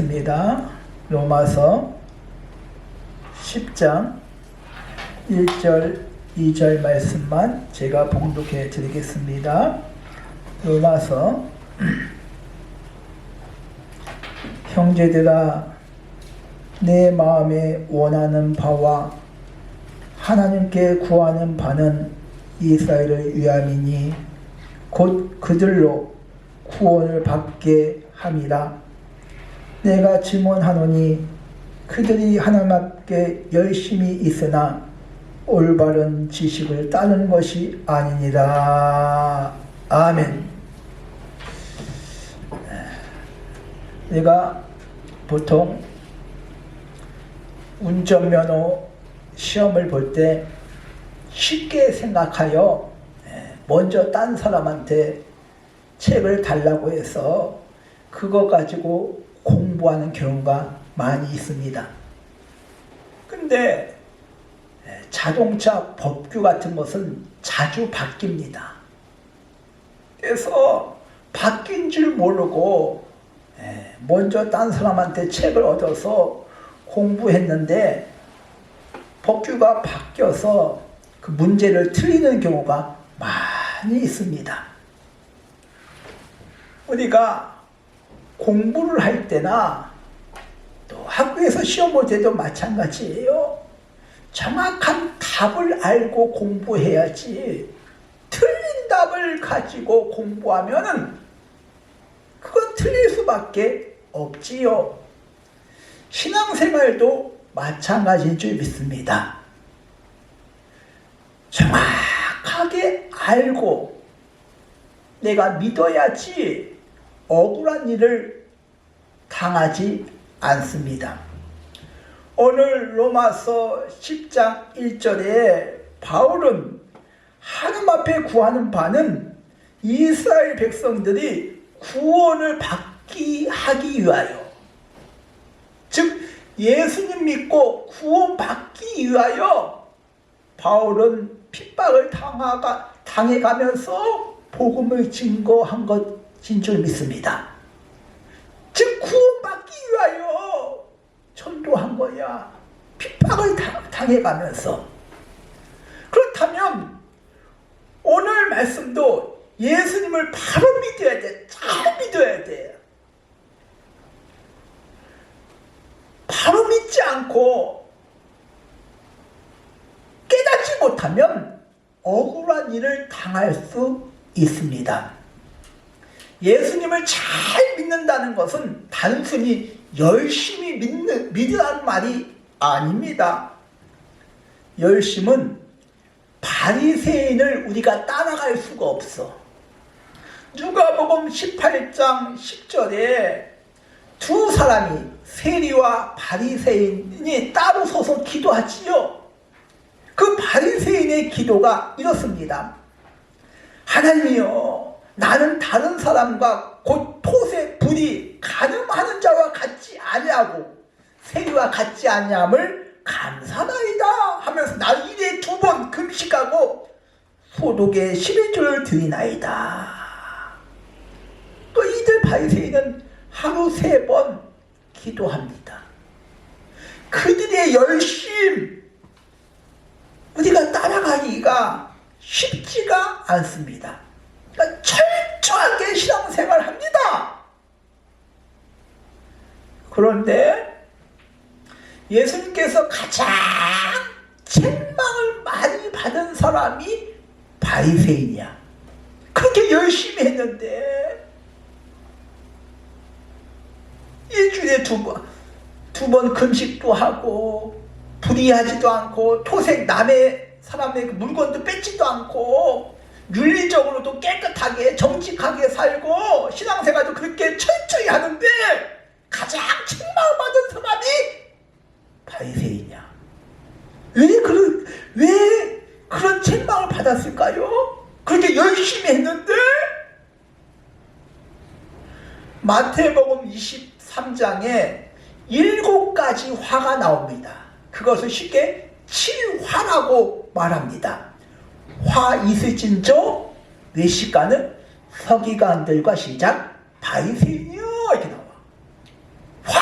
드리겠습니다. 로마서 10장 1절 2절 말씀만 제가 봉독해 드리겠습니다. 로마서 형제들아, 내 마음에 원하는 바와 하나님께 구하는 바는 이스라엘을 위함이니 곧 그들로 구원을 받게 함이라. 내가 증언하노니 그들이 하나님 앞에 열심히 있으나 올바른 지식을 따르는 것이 아니니라. 아멘. 내가 보통 운전면허 시험을 볼 때 쉽게 생각하여 먼저 딴 사람한테 책을 달라고 해서 그거 가지고 공부하는 경우가 많이 있습니다. 근데 자동차 법규 같은 것은 자주 바뀝니다. 그래서 바뀐 줄 모르고 먼저 딴 사람한테 책을 얻어서 공부했는데 법규가 바뀌어서 그 문제를 틀리는 경우가 많이 있습니다. 우리가 공부를 할 때나 또 학교에서 시험 볼 때도 마찬가지예요. 정확한 답을 알고 공부해야지 틀린 답을 가지고 공부하면은 그건 틀릴 수밖에 없지요. 신앙생활도 마찬가지인 줄 믿습니다. 정확하게 알고 내가 믿어야지 억울한 일을 당하지 않습니다. 오늘 로마서 10장 1절에 바울은 하나님 앞에 구하는 바는 이스라엘 백성들이 구원을 받기 하기 위하여, 즉 예수님 믿고 구원받기 위하여 바울은 핍박을 당해가면서 복음을 증거한 것인 줄 믿습니다. 즉 구원받기 위하여 전도한 거야. 핍박을 당해가면서. 그렇다면 오늘 말씀도 예수님을 바로 믿어야 돼. 잘 믿어야 돼. 바로 믿지 않고 깨닫지 못하면 억울한 일을 당할 수 있습니다. 예수님을 잘 믿는다는 것은 단순히 열심히 믿으라는 말이 아닙니다. 열심은 바리새인을 우리가 따라갈 수가 없어. 누가복음 18장 10절에 두 사람이 세리와 바리새인이 따로 서서 기도하지요. 그 바리새인의 기도가 이렇습니다. 하나님이여, 나는 다른 사람과 곧 토세 불이 간음하는 자와 같지 아니하고 세리와 같지 아니함을 감사나이다 하면서 나 일에 2번 금식하고 소독에 11조를 드리나이다. 또 이들 바리새인은 하루 3번 기도합니다. 그들의 열심 우리가 따라가기가 쉽지가 않습니다. 그러니까 철저하게 신앙생활을 합니다. 그런데 예수님께서 가장 책망을 많이 받은 사람이 바리새인이야. 그렇게 열심히 했는데 일주일에 2번 금식도 하고 불의하지도 않고 토색 남의 사람의 물건도 뺏지도 않고 윤리적으로도 깨끗하게 정직하게 살고 신앙생활도 그렇게 철저히 하는데 가장 책망을 받은 사람이 바리새인이야. 왜 그런 책망을 받았을까요? 그렇게 열심히 했는데. 마태복음 23장에 7가지 화가 나옵니다. 그것을 쉽게 7화라고 말합니다. 화 있을진저 외식가는 서기관들과 시작 바리새인이요 이렇게 나와. 화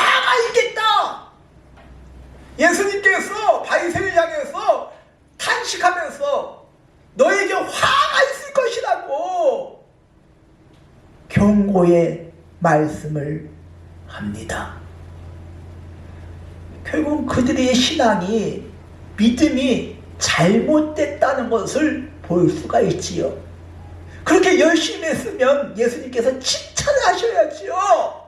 부모의 말씀을 합니다. 결국 그들의 신앙이, 믿음이 잘못됐다는 것을 볼 수가 있지요. 그렇게 열심히 했으면 예수님께서 칭찬하셔야지요.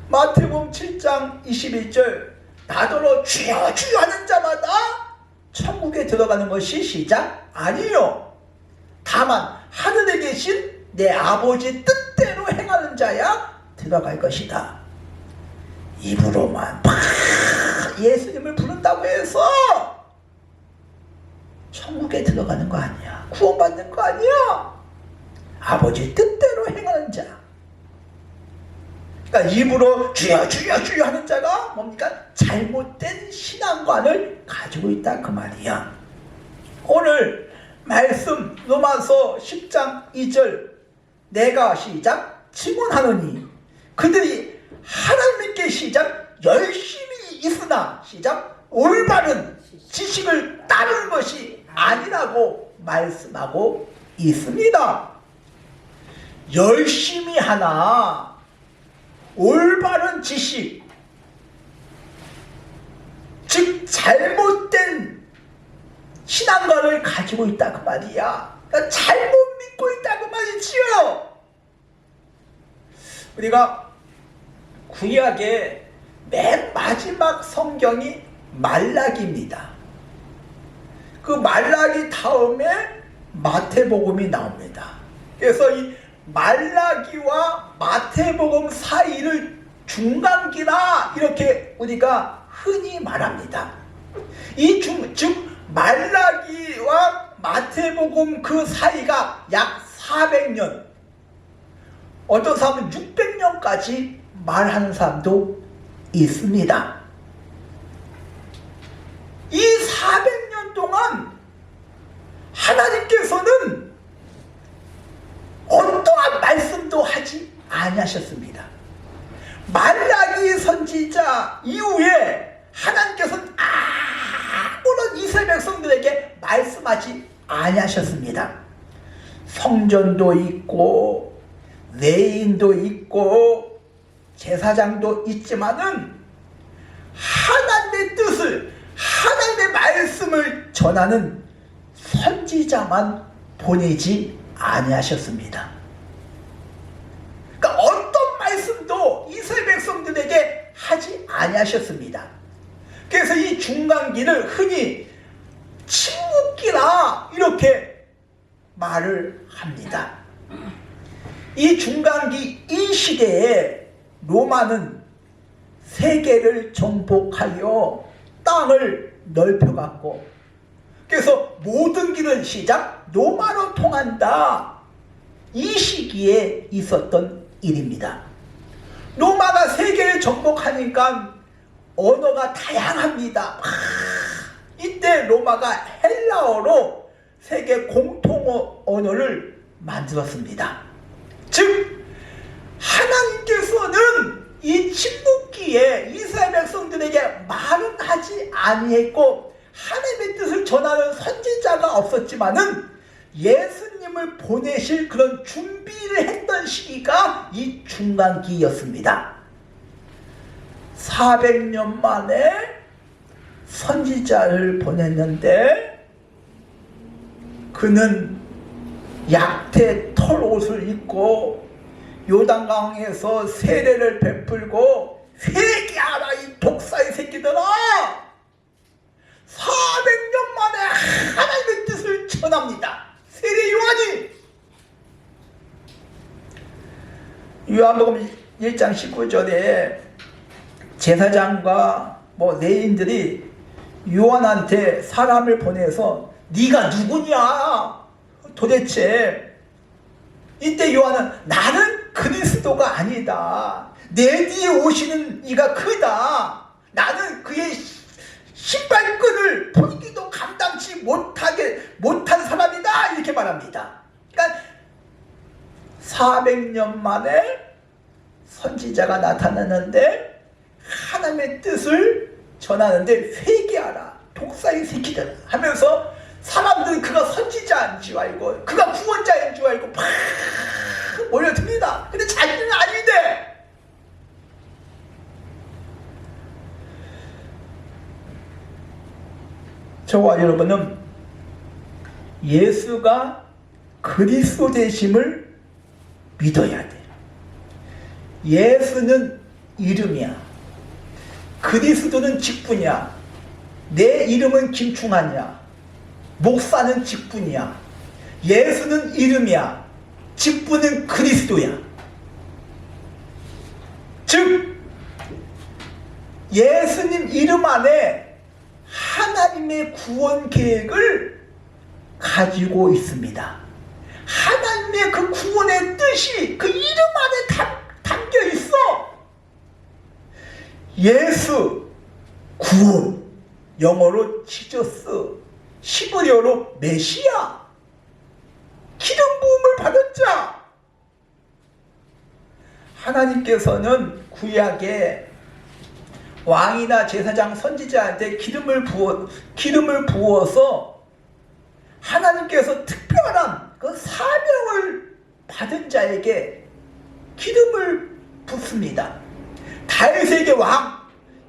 마태복음 7장 21절, 나더러 주여 주여 하는 자마다 천국에 들어가는 것이 시작 아니요, 다만 하늘에 계신 내 아버지 뜻대로 행하는 자야 들어갈 것이다. 입으로만 막 예수님을 부른다고 해서 천국에 들어가는 거 아니야. 구원받는 거 아니야. 아버지 뜻대로 행하는 자. 그러니까 입으로 주여 주여 주여 하는 자가 뭡니까? 잘못된 신앙관을 가지고 있다 그 말이야. 오늘 말씀 로마서 10장 2절, 내가 시작 증언하노니 그들이 하나님께 시작 열심히 있으나 시작 올바른 지식을 따르는 것이 아니라고 말씀하고 있습니다. 열심히 하나 올바른 지식, 즉 잘못된 신앙관을 가지고 있다 그 말이야. 그러니까 잘못 믿고 있다 그 말이지요. 우리가 구약의 맨 마지막 성경이 말라기입니다. 그 말라기 다음에 마태복음이 나옵니다. 그래서 이 말라기와 마태복음 사이를 중간기라 이렇게 우리가 흔히 말합니다. 즉 말라기와 마태복음 그 사이가 약 400년, 어떤 사람은 600년까지 말하는 사람도 있습니다. 이 400년 동안 하나님께서는 어떠한 말씀도 하지 아니하셨습니다. 말라기 선지자 이후에 하나님께서는 아무런 이스라엘 백성들에게 말씀하지 아니하셨습니다. 성전도 있고 레인도 있고 제사장도 있지만은 하나님의 뜻을, 하나님의 말씀을 전하는 선지자만 보내지 아니하셨습니다. 그러니까 어떤 말씀도 이스라엘 백성들에게 하지 아니하셨습니다. 그래서 이 중간기를 흔히 침묵기라 이렇게 말을 합니다. 이 중간기 이 시대에 로마는 세계를 정복하여 땅을 넓혀갔고, 그래서 모든 길은 시작 로마로 통한다. 이 시기에 있었던 일입니다. 로마가 세계를 정복하니까 언어가 다양합니다. 이때 로마가 헬라어로 세계 공통 언어를 만들었습니다. 즉 하나님께서는 이 침묵기에 이스라엘 백성들에게 말은 하지 아니했고 하나님의 뜻을 전하는 선지자가 없었지만은 예수님을 보내실 그런 준비를 했던 시기가 이 중간기였습니다. 400년 만에 선지자를 보냈는데 그는 약태 털옷을 입고 요단강에서 세례를 베풀고 회개하라 이 독사의 새끼들아, 400년 만에 하나님의 뜻을 전합니다. 세례 요한이. 요한복음 1장 19절에 제사장과 레인들이 요한한테 사람을 보내서 네가 누구냐 도대체. 이때 요한은 나는 그리스도가 아니다. 내 뒤에 오시는 이가 크다. 나는 그의 신발끈을 풀기도 감당치 못한 사람이다. 이렇게 말합니다. 그러니까 400년 만에 선지자가 나타났는데 하나님의 뜻을 전하는데 회개하라 독사의 새끼들 하면서 사람들은 그가 선지자인 줄 알고 그가 구원자인 줄 알고 막 몰려듭니다. 근데 자기는 아닌데. 저와 여러분은 예수가 그리스도 되심을 믿어야 돼. 예수는 이름이야. 그리스도는 직분이야. 내 이름은 김충환이야. 목사는 직분이야. 예수는 이름이야. 직분은 그리스도야. 즉 예수님 이름 안에 하나님의 구원 계획을 가지고 있습니다. 하나님의 그 구원의 뜻이 그 이름 안에 담겨 있어. 예수, 구원, 영어로 지저스, 히브리어로 메시아, 기름 부음을 받은 자. 하나님께서는 구약에 왕이나 제사장, 선지자한테 기름을 부어서 하나님께서 특별한 그 사명을 받은 자에게 기름을 붓습니다. 다윗에게 왕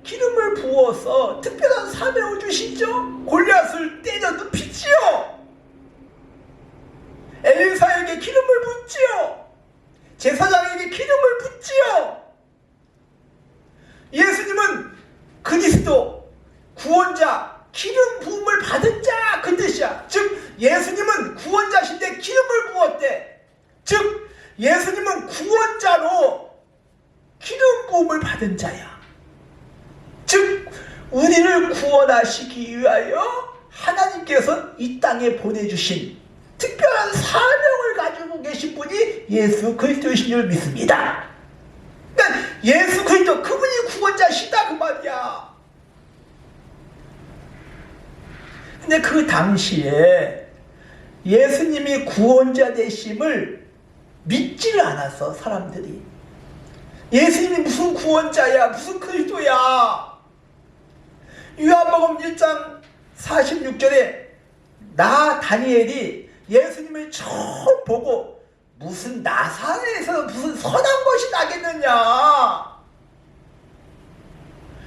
기름을 부어서 특별한 사명을 주시죠. 골리앗을 때려 눕히지요. 엘리사에게 기름을 붓지요. 제사장에게 기름을 붓지요. 예수님은 그리스도, 구원자, 기름 부음을 받은 자, 그 뜻이야. 즉 예수님은 구원자신데 기름을 부었대. 즉 예수님은 구원자로 기름 부음을 받은 자야. 즉 우리를 구원하시기 위하여 하나님께서 이 땅에 보내주신 특별한 사명을 가지고 계신 분이 예수 그리스도이신 줄 믿습니다. 그러니까 예수 그리스도 그분이 구원자시다 그 말이야. 근데 그 당시에 예수님이 구원자 되심을 믿지를 않았어 사람들이. 예수님이 무슨 구원자야, 무슨 그리스도야. 요한복음 1장 46절에 나 다니엘이 예수님을 처음 보고 무슨 나사렛에서 무슨 선한 것이 나겠느냐,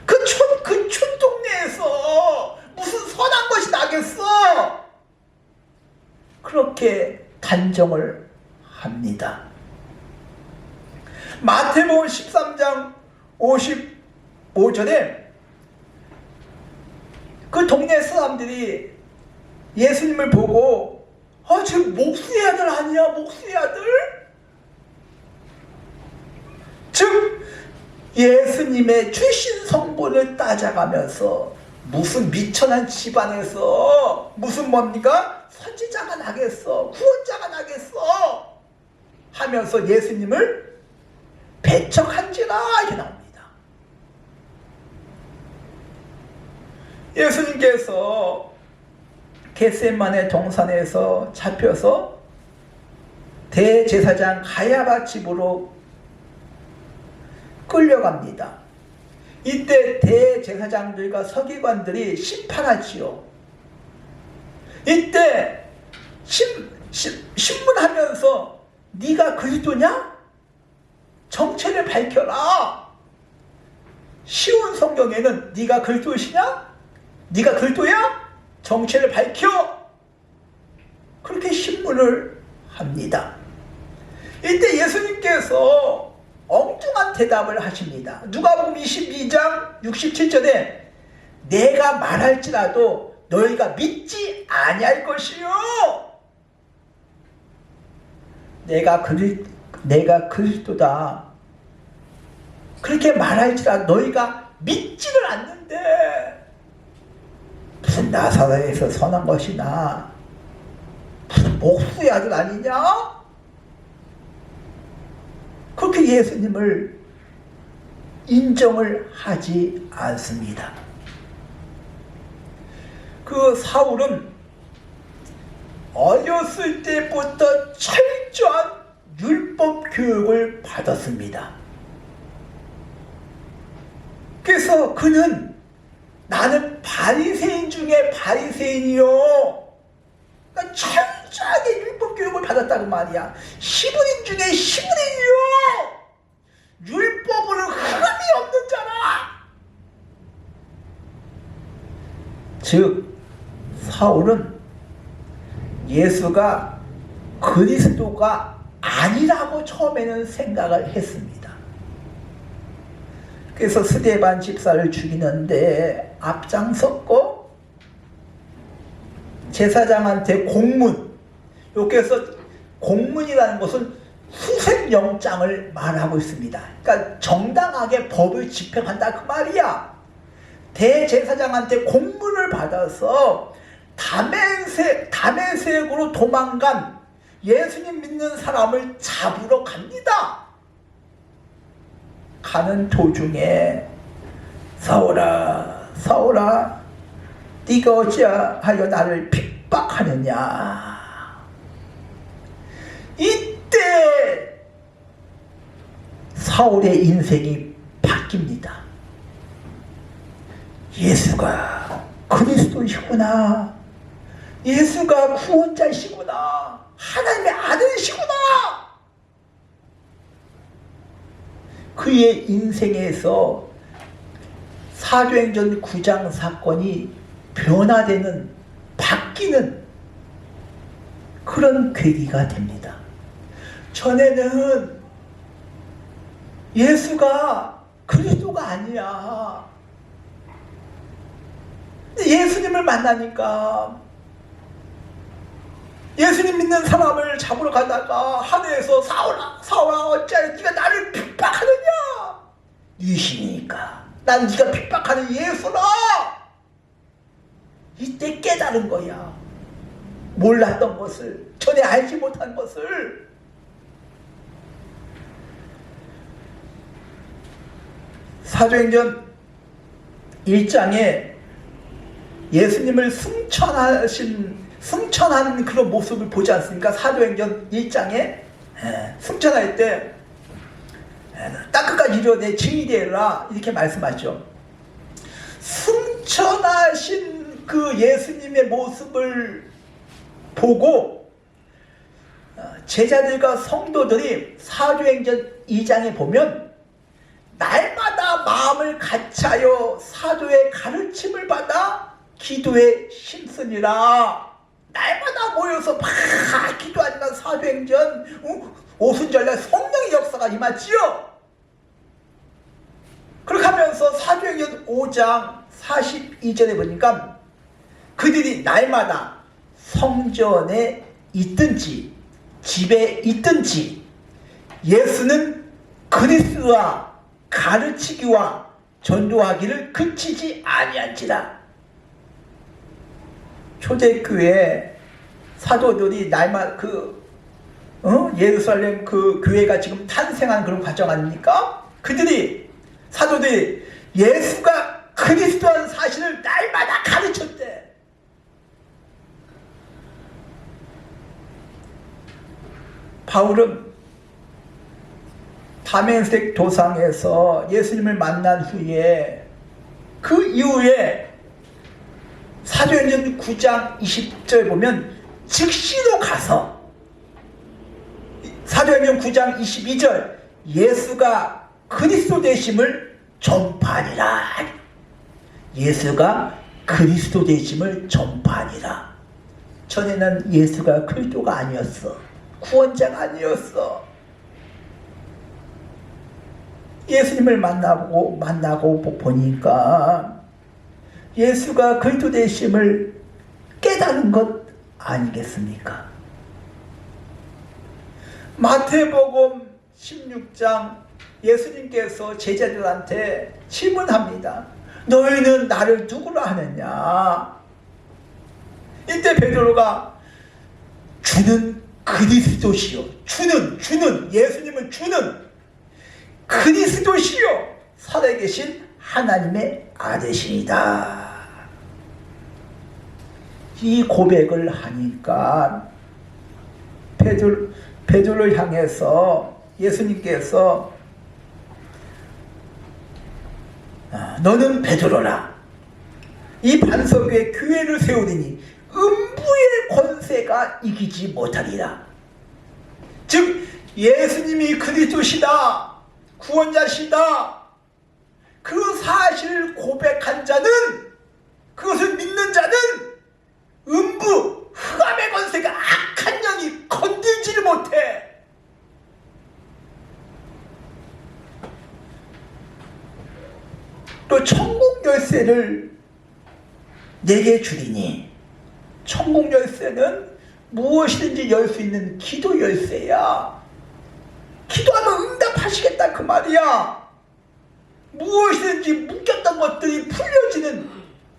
그 촌동네에서 무슨 선한 것이 나겠어, 그렇게 단정을 합니다. 마태복음 13장 55절에 그 동네 사람들이 예수님을 보고 저 목수의 아들 아니야, 목수의 아들? 즉 예수님의 출신 성분을 따져가면서 무슨 미천한 집안에서 무슨 뭡니까? 선지자가 나겠어, 구원자가 나겠어 하면서 예수님을 배척한지라 이렇게 나옵니다. 예수님께서 겟세마네 동산에서 잡혀서 대제사장 가야바 집으로 끌려갑니다. 이때 대제사장들과 서기관들이 심판하지요. 이때 신문하면서 네가 그리스도냐? 정체를 밝혀라. 쉬운 성경에는 네가 그리스도시냐? 네가 그리스도야? 정체를 밝혀. 그렇게 신문을 합니다. 이때 예수님께서 엉뚱한 대답을 하십니다. 누가복음 22장 67절에 내가 말할지라도 너희가 믿지 아니할 것이요, 내가 그리스도다 그렇게 말할지라도 너희가 믿지를 않는데 무슨 나사렛에서 선한 것이나 무슨 목수의 아들 아니냐, 그렇게 예수님을 인정을 하지 않습니다. 그 사울은 어렸을 때부터 철저한 율법 교육을 받았습니다. 그래서 그는 나는 바리새인 중에 바리새인이요, 철저하게 율법 교육을 받았다고 말이야. 시부인 중에 시부인이요. 율법으로 흠이 없는 자라. 즉 사울은 예수가 그리스도가 아니라고 처음에는 생각을 했습니다. 그래서 스데반 집사를 죽이는데 앞장섰고 제사장한테 공문, 여기서 공문이라는 것은 수색영장을 말하고 있습니다. 그러니까 정당하게 법을 집행한다 그 말이야. 대제사장한테 공문을 받아서 다메섹으로 도망간 예수님 믿는 사람을 잡으러 갑니다. 가는 도중에 사울아 사울아 네가 어찌하여 나를 핍박하느냐. 이때 사울의 인생이 바뀝니다. 예수가 그리스도이시구나. 예수가 구원자이시구나. 하나님의 아들이시구나. 그의 인생에서 사도행전 9장 사건이 변화되는, 바뀌는 그런 계기가 됩니다. 전에는 예수가 그리스도가 아니야. 예수님을 만나니까 예수님 믿는 사람을 잡으러 가다가 하늘에서 사울아 사울아 어찌하여 네가 나를 핍박하느냐. 네 신이니까 난 네가 핍박하는 예수라. 이때 깨달은 거야. 몰랐던 것을, 전에 알지 못한 것을. 사도행전 1장에 예수님을 승천하는 그런 모습을 보지 않습니까? 사도행전 1장에 승천할 때 땅끝까지 이르러 내 증인이 되라 이렇게 말씀하죠. 승천하신 그 예수님의 모습을 보고 제자들과 성도들이 사도행전 2장에 보면 날마다 마음을 같이하여 사도의 가르침을 받아 기도에 힘쓰니라. 날마다 모여서 막 기도하니까 사도행전 오순절날 성령의 역사가 임하지요. 그렇게 하면서 사도행전 5장 42절에 보니까 그들이 날마다 성전에 있든지 집에 있든지 예수는 그리스도와 가르치기와 전도하기를 그치지 아니한지라. 초대교회 사도들이 날마다 예루살렘 그 교회가 지금 탄생한 그런 과정 아닙니까? 사도들이 예수가 그리스도라는 사실을 날마다 가르쳤대. 바울은 다메섹 도상에서 예수님을 만난 후에 그 이후에 사도행전 9장 20절 보면 즉시로 가서 사도행전 9장 22절 예수가 그리스도 되심을 전파하니라. 예수가 그리스도 되심을 전파하니라. 전에는 예수가 그리스도가 아니었어. 구원자가 아니었어. 예수님을 만나고 보니까 예수가 그리스도 되심을 깨달은 것 아니겠습니까? 마태복음 16장 예수님께서 제자들한테 질문합니다. 너희는 나를 누구라 하느냐? 이때 베드로가 주는 그리스도시요. 주는 예수님은 주는 그리스도시요 살아계신 하나님의 아들이시다. 이 고백을 하니까 베드로를 향해서 예수님께서 너는 베드로라. 이 반석 위에 교회를 세우리니 음부의 권세 열쇠가 이기지 못하리라. 즉 예수님이 그리스도시다, 구원자시다, 그 사실을 고백한 자는, 그것을 믿는 자는 음부 흑암의 권세가 악한 영이 건들지를 못해. 또 천국 열쇠를 내게 주리니, 천국 열쇠는 무엇이든지 열 수 있는 기도 열쇠야. 기도하면 응답하시겠다 그 말이야. 무엇이든지 묶였던 것들이 풀려지는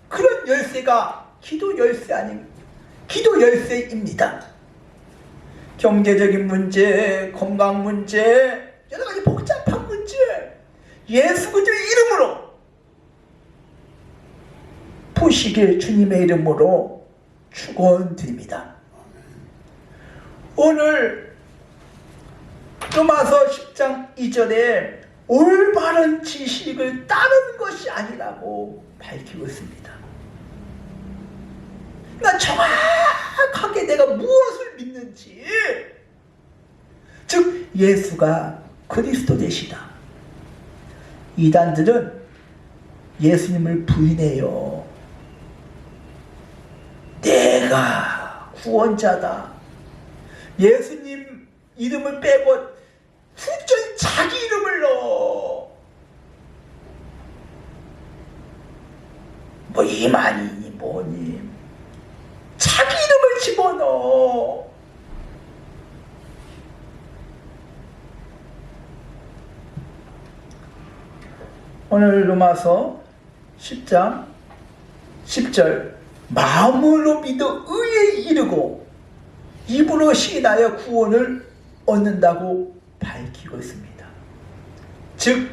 그런 열쇠가 기도 열쇠 아닙니까? 기도 열쇠입니다. 경제적인 문제, 건강 문제, 여러 가지 복잡한 문제, 예수 그리스도의 이름으로 푸시길 주님의 이름으로 축원드립니다. 오늘 로마서 10장 2절에 올바른 지식을 따르는 것이 아니라고 밝히고 있습니다. 그러니까 정확하게 내가 무엇을 믿는지, 즉 예수가 그리스도 되시다. 이단들은 예수님을 부인해요. 내가 구원자다. 예수님 이름을 빼고 순전히 자기 이름을 넣어. 뭐 이만희니 뭐니 자기 이름을 집어넣어. 오늘 로마서 10장 10절 마음으로 믿어 의에 이르고 입으로 시인하여 구원을 얻는다고 밝히고 있습니다. 즉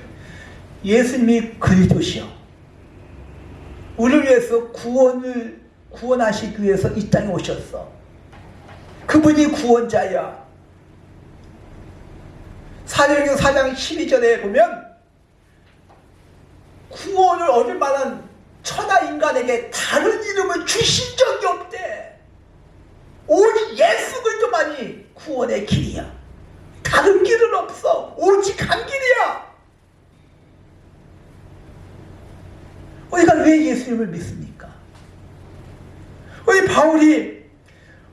예수님이 그리스도시요, 우리를 위해서 구원하시기 위해서 이 땅에 오셨어. 그분이 구원자야. 사도행전 4장 12절에 보면 구원을 얻을 만한 천하 인간에게 다른 이름을 주신 적이 없대. 오직 예수 그리스도만이 구원의 길이야. 다른 길은 없어. 오직 한 길이야. 우리가 왜 예수님을 믿습니까? 우리 바울이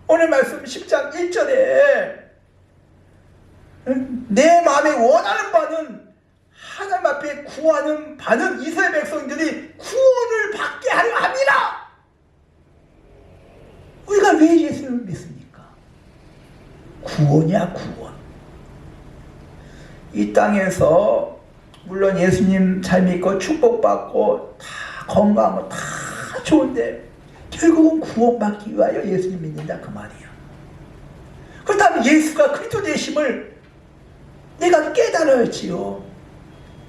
오늘 말씀 10장 1절에 내 마음에 원하는 바는 하나님 앞에 구하는 바는 이스라엘 백성들이 구원을 받게 하려 함이라. 우리가 왜 예수님을 믿습니까? 구원이야, 구원. 이 땅에서 물론 예수님 잘 믿고 축복받고 다 건강하고 다 좋은데 결국은 구원받기 위하여 예수님 믿는다 그 말이야. 그렇다면 예수가 그리스도 되심을 내가 깨달아야지요.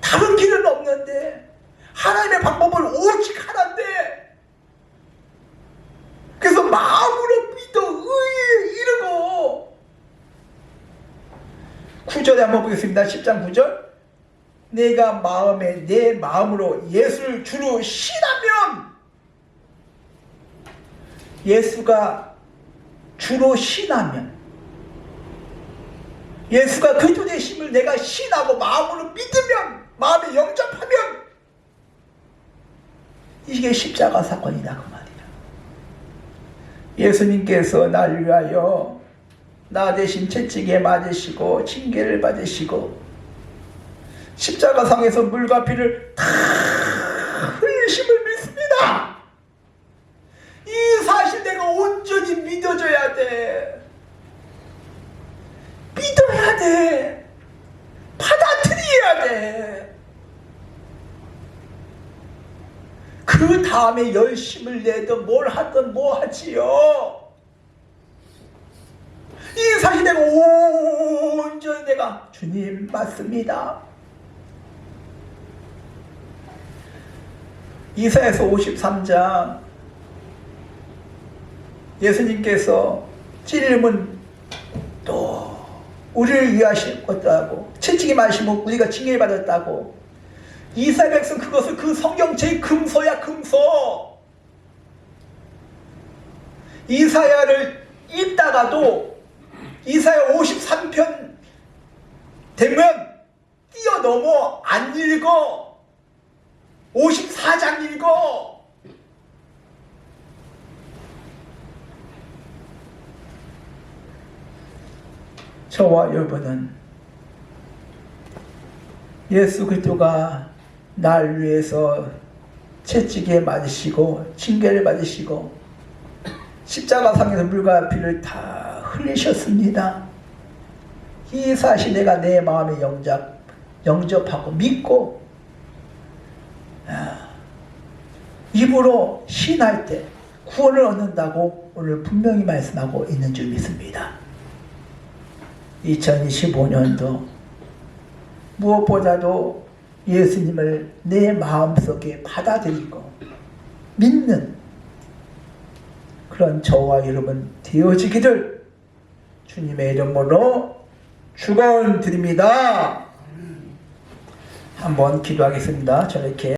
다른 길은 없는데 하나님의 방법은 오직 하나인데, 그래서 마음으로 믿어 의에 이르고, 9절에 한번 보겠습니다. 10장 9절 내가 내 마음으로 예수를 주로 신하면, 예수가 주로 신하면, 예수가 그리스도 되심을 내가 신하고 마음으로 믿으면, 마음에 영접하면 이게 십자가 사건이다 그 말이야. 예수님께서 나를 위하여 나 대신 채찍에 맞으시고 징계를 받으시고 십자가상에서 물과 피를 다 흘리심을 믿습니다. 이 사실 내가 온전히 믿어줘야 돼. 믿어야 돼. 받아들여야 돼. 그 다음에 열심을 내든 뭘 하든 뭐 하지요. 이 사실 내가 온전히 내가 주님 맞습니다. 이사야서 53장 예수님께서 찔림은 또 우리를 위하실 것이라고, 채찍이 맞으시면 우리가 징계를 받았다고. 이스라엘 백성 그것을 그 성경책의 금서야 금서. 이사야를 읽다가도 이사야 53편 되면 뛰어넘어 안 읽어. 54장 읽어. 저와 여러분은 예수 그리스도가 날 위해서 채찍에 맞으시고 징계를 받으시고 십자가상에서 물과 피를 다 흘리셨습니다. 이 사실 내가 내 마음에 영접하고 믿고 입으로 신할 때 구원을 얻는다고 오늘 분명히 말씀하고 있는 줄 믿습니다. 2025년도 무엇보다도 예수님을 내 마음속에 받아들이고 믿는 그런 저와 여러분 되어지기를 주님의 이름으로 축원드립니다. 한번 기도하겠습니다. 저렇게